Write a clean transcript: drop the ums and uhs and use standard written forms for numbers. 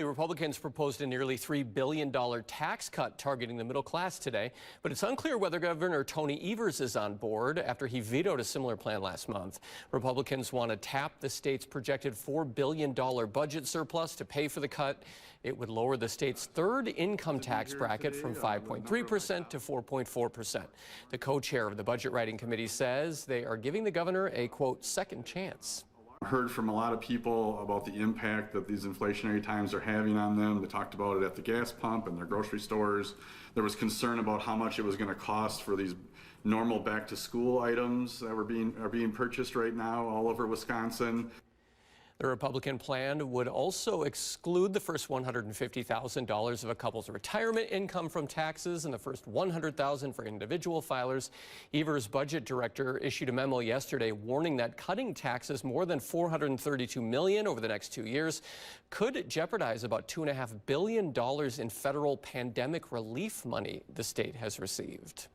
The Republicans proposed a nearly $3 billion tax cut targeting the middle class today, but it's unclear whether Governor Tony Evers is on board after he vetoed a similar plan last month. Republicans want to tap the state's projected $4 billion budget surplus to pay for the cut. It would lower the state's third income tax bracket from 5.3% to 4.4%. The co-chair of the Budget Writing Committee says they are giving the governor a, quote, second chance. Heard from a lot of people about the impact that these inflationary times are having on them. They talked about it at the gas pump and their grocery stores. There was concern about how much it was going to cost for these normal back-to-school items that are being purchased right now all over Wisconsin. The Republican plan would also exclude the first $150,000 of a couple's retirement income from taxes and the first $100,000 for individual filers. Evers' budget director issued a memo yesterday warning that cutting taxes more than $432 million over the next 2 years could jeopardize about $2.5 billion in federal pandemic relief money the state has received.